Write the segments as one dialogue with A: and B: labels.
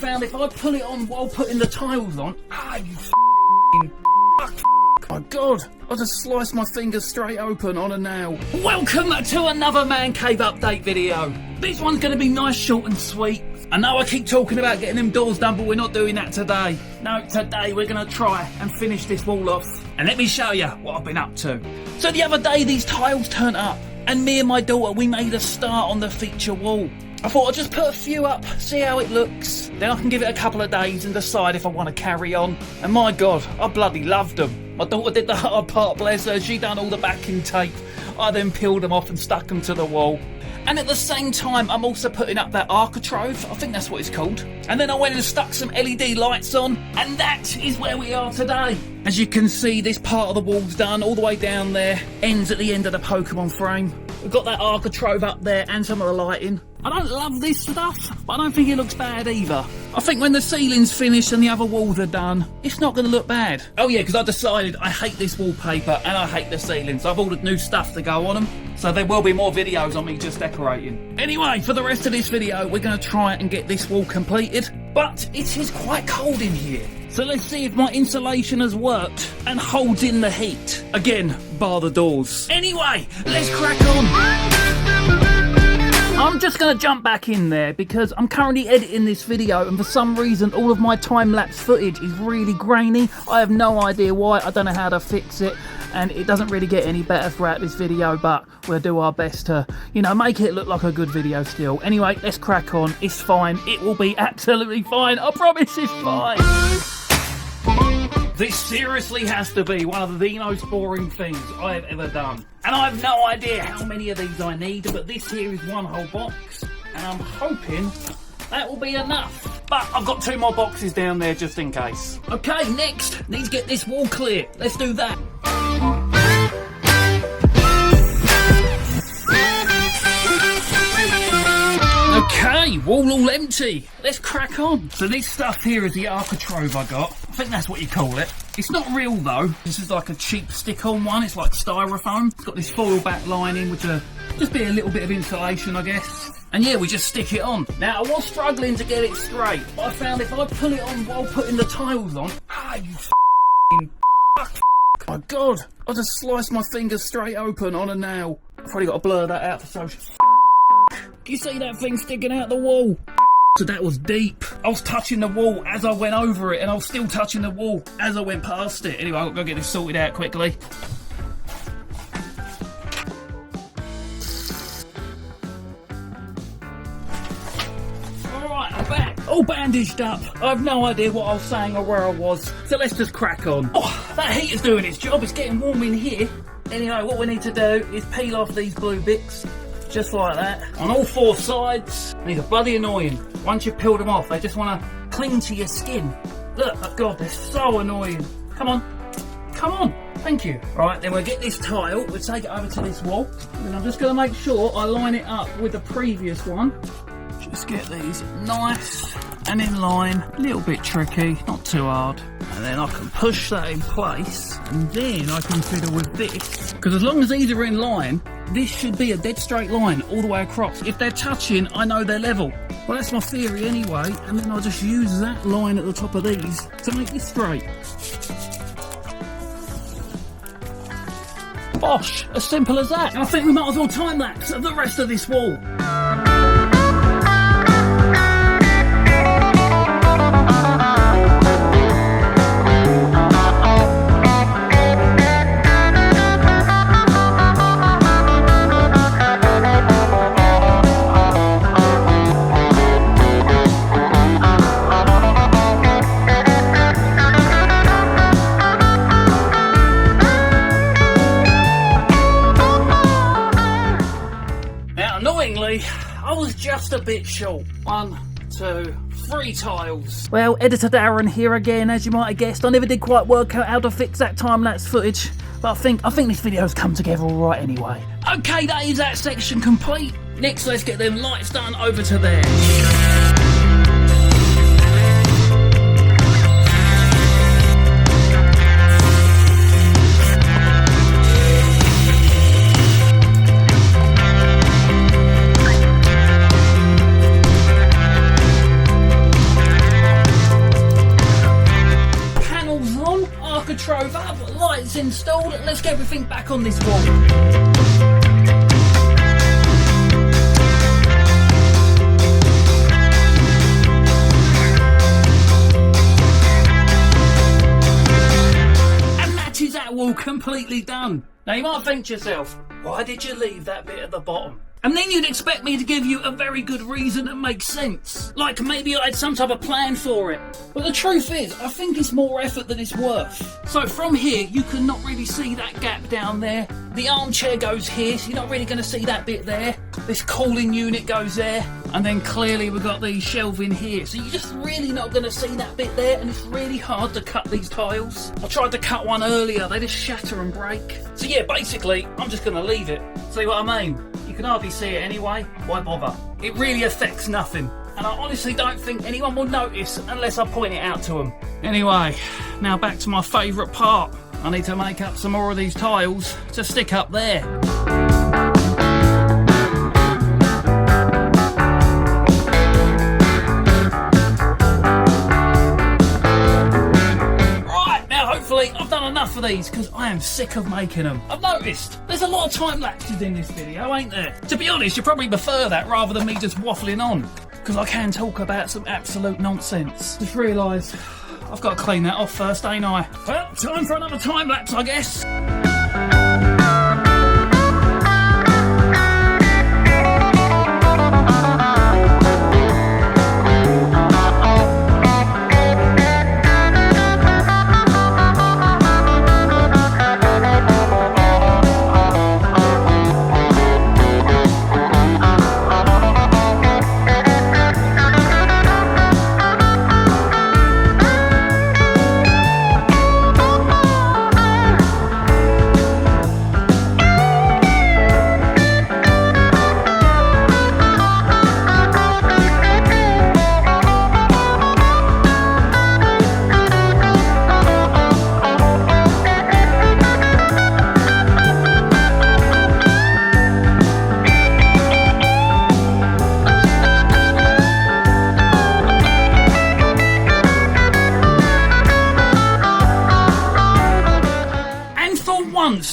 A: found if I pull it on while putting the tiles on, you f***ing fuck. My God, I just sliced my fingers straight open on a nail. Welcome to another Man Cave update video. This one's going to be nice, short and sweet. I know I keep talking about getting them doors done, but we're not doing that today. No, today we're going to try and finish this wall off. And let me show you what I've been up to. So the other day these tiles turned up, and me and my daughter, we made a start on the feature wall. I thought I'd just put a few up, see how it looks. Then I can give it a couple of days and decide if I want to carry on. And my God, I bloody loved them. My daughter did the hard part, bless her. She done all the backing tape. I then peeled them off and stuck them to the wall. And at the same time, I'm also putting up that Arcitrave. I think that's what it's called. And then I went and stuck some LED lights on. And that is where we are today. As you can see, this part of the wall's done all the way down there. Ends at the end of the Pokemon frame. We've got that Arcitrave up there and some of the lighting. I don't love this stuff, but I don't think it looks bad either. I think when the ceiling's finished and the other walls are done, it's not going to look bad. Oh yeah, because I decided I hate this wallpaper and I hate the ceilings. I've ordered new stuff to go on them, so there will be more videos on me just decorating. Anyway, for the rest of this video, we're going to try and get this wall completed, but it is quite cold in here. So let's see if my insulation has worked and holds in the heat. Again, bar the doors. Anyway, let's crack on. I'm just going to jump back in there because I'm currently editing this video and for some reason all of my time-lapse footage is really grainy. I have no idea why, I don't know how to fix it, and it doesn't really get any better throughout this video, but we'll do our best to, you know, make it look like a good video still. Anyway, let's crack on. It's fine. It will be absolutely fine. I promise it's fine. This seriously has to be one of the most boring things I have ever done. And I have no idea how many of these I need, but this here is one whole box. And I'm hoping that will be enough. But I've got 2 more boxes down there just in case. Okay, next, need to get this wall clear. Let's do that. Okay, wall all empty. Let's crack on. So this stuff here is the Arcitrave I got. I think that's what you call it. It's not real though. This is like a cheap stick-on one. It's like styrofoam. It's got this foil back lining, which will just be a little bit of insulation, I guess. And yeah, we just stick it on. Now, I was struggling to get it straight, but I found if I pull it on while putting the tiles on, you f***ing fuck. My God, I just sliced my fingers straight open on a nail. I've probably got to blur that out for social. You see that thing sticking out the wall? So that was deep. I was touching the wall as I went over it, and I was still touching the wall as I went past it. Anyway, I've got to get this sorted out quickly. Alright, I'm back. All bandaged up. I have no idea what I was saying or where I was. So let's just crack on. Oh, that heater's doing its job. It's getting warm in here. Anyway, what we need to do is peel off these blue bits. Just like that, on all 4 sides. These are bloody annoying. Once you've peeled them off, they just want to cling to your skin. Look, oh God, they're so annoying. Come on, come on, thank you. Right, then we'll get this tile, we'll take it over to this wall, and I'm just going to make sure I line it up with the previous one. Just get these nice and in line, a little bit tricky, not too hard. And then I can push that in place, and then I can fiddle with this. Because as long as these are in line, this should be a dead straight line all the way across. If they're touching, I know they're level. Well, that's my theory anyway, and then I'll just use that line at the top of these to make this straight. Bosh, as simple as that. And I think we might as well time-lapse the rest of this wall. I was just a bit short. 1, 2, 3 tiles. Well, Editor Darren here again, as you might have guessed. I never did quite work out how to fix that time-lapse footage, but I think this video's come together all right anyway. Okay, that is that section complete. Next, let's get them lights done over to there. installed, let's get everything back on this wall. Wall completely done. Now you might think to yourself, why did you leave that bit at the bottom? And then you'd expect me to give you a very good reason that makes sense. Like maybe I had some type of plan for it. But the truth is, I think it's more effort than it's worth. So from here, you can not really see that gap down there. The armchair goes here, so you're not really going to see that bit there. This cooling unit goes there. And then clearly we've got these shelving here. So you're just really not going to see that bit there. And it's really hard to cut these tiles. I tried to cut one earlier. They just shatter and break. So yeah, basically, I'm just going to leave it. See what I mean? You can hardly see it anyway. Why bother? It really affects nothing. And I honestly don't think anyone will notice unless I point it out to them. Anyway, now back to my favourite part. I need to make up some more of these tiles to stick up there. I've done enough of these because I am sick of making them. I've noticed there's a lot of time lapses in this video, ain't there? To be honest, you probably prefer that rather than me just waffling on, because I can talk about some absolute nonsense. Just realised I've got to clean that off first, ain't I? Well, time for another time lapse, I guess.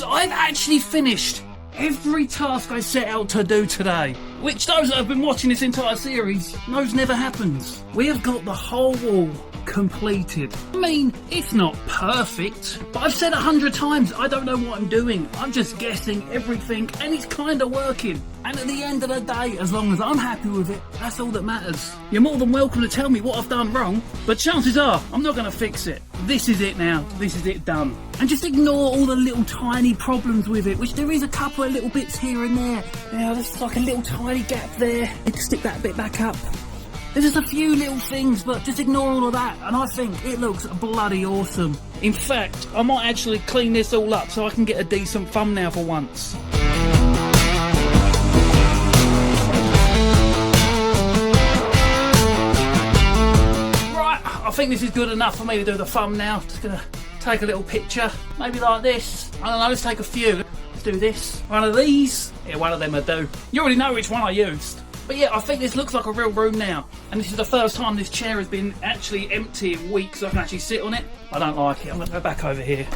A: I've actually finished every task I set out to do today, which those that have been watching this entire series knows never happens. We have got the whole wall completed. I mean, it's not perfect, but I've said 100 times I don't know what I'm doing. I'm just guessing everything and it's kind of working. And at the end of the day, as long as I'm happy with it, that's all that matters. You're more than welcome to tell me what I've done wrong, but chances are I'm not going to fix it. This is it now. This is it done. And just ignore all the little tiny problems with it, which there is a couple of little bits here and there. Yeah, there's like a little tiny gap there. You can stick that bit back up. There's just a few little things, but just ignore all of that, and I think it looks bloody awesome. In fact, I might actually clean this all up so I can get a decent thumbnail for once. Right, I think this is good enough for me to do the thumbnail. Just gonna take a little picture, maybe like this. I don't know, let's take a few. Let's do this. One of these. Yeah, one of them I do. You already know which one I used. But yeah, I think this looks like a real room now. And this is the first time this chair has been actually empty in weeks so I can actually sit on it. I don't like it. I'm going to go back over here.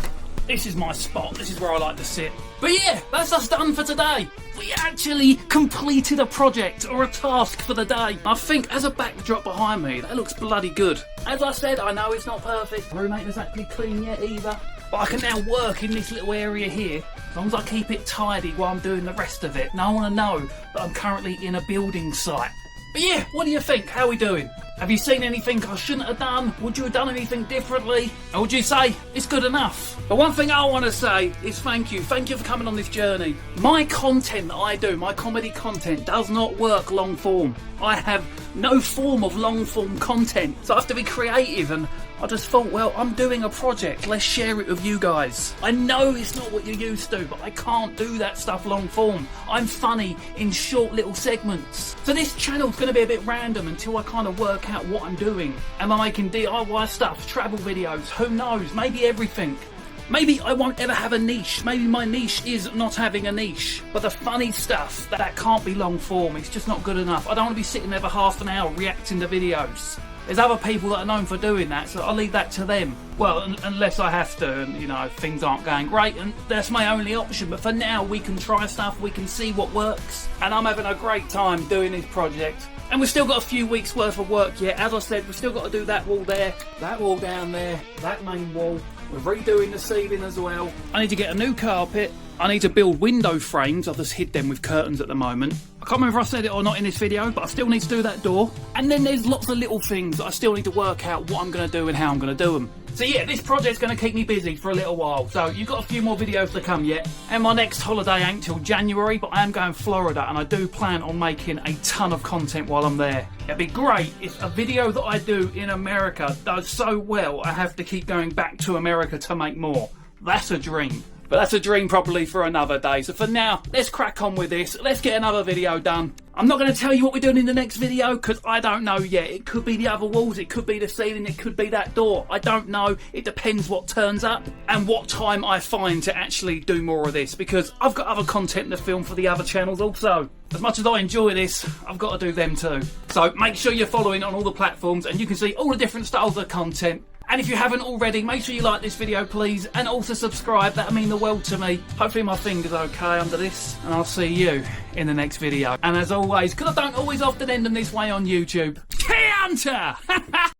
A: This is my spot. This is where I like to sit. But yeah, that's us done for today. We actually completed a project or a task for the day. I think as a backdrop behind me, that looks bloody good. As I said, I know it's not perfect. The room ain't exactly clean yet either. But I can now work in this little area here, as long as I keep it tidy while I'm doing the rest of it. Now I want to know that I'm currently in a building site. But yeah, what do you think? How are we doing? Have you seen anything I shouldn't have done? Would you have done anything differently? Or would you say it's good enough? But one thing I want to say is thank you. Thank you for coming on this journey. My content that I do, my comedy content, does not work long form. I have no form of long form content. So I have to be creative, and I just thought, well, I'm doing a project. Let's share it with you guys. I know it's not what you're used to, but I can't do that stuff long form. I'm funny in short little segments. So this channel's going to be a bit random until I kind of work out what I'm doing. Am I making DIY stuff, travel videos, who knows, maybe everything. Maybe I won't ever have a niche. Maybe my niche is not having a niche. But the funny stuff, that can't be long form. It's just not good enough. I don't want to be sitting there for half an hour reacting to videos. There's other people that are known for doing that, so I'll leave that to them. Well, unless I have to, and you know, things aren't going great, and that's my only option. But for now, we can try stuff, we can see what works, and I'm having a great time doing this project. And we've still got a few weeks worth of work yet. As I said, we've still got to do that wall there, that wall down there, that main wall. We're redoing the ceiling as well. I need to get a new carpet. I need to build window frames. I've just hid them with curtains at the moment. I can't remember if I said it or not in this video, but I still need to do that door. And then there's lots of little things that I still need to work out what I'm going to do and how I'm going to do them. So yeah, this project's going to keep me busy for a little while. So you've got a few more videos to come yet. And my next holiday ain't till January, but I am going to Florida and I do plan on making a ton of content while I'm there. It'd be great if a video that I do in America does so well I have to keep going back to America to make more. That's a dream. But that's a dream probably for another day. So for now, let's crack on with this. Let's get another video done. I'm not going to tell you what we're doing in the next video because I don't know yet. It could be the other walls, it could be the ceiling, it could be that door. I don't know. It depends what turns up and what time I find to actually do more of this, because I've got other content to film for the other channels also. As much as I enjoy this, I've got to do them too. So make sure you're following on all the platforms and you can see all the different styles of content. And if you haven't already, make sure you like this video, please, and also subscribe. That'll mean the world to me. Hopefully my finger's okay under this, and I'll see you in the next video. And as always, because I don't always often end them this way on YouTube, Key Hunter!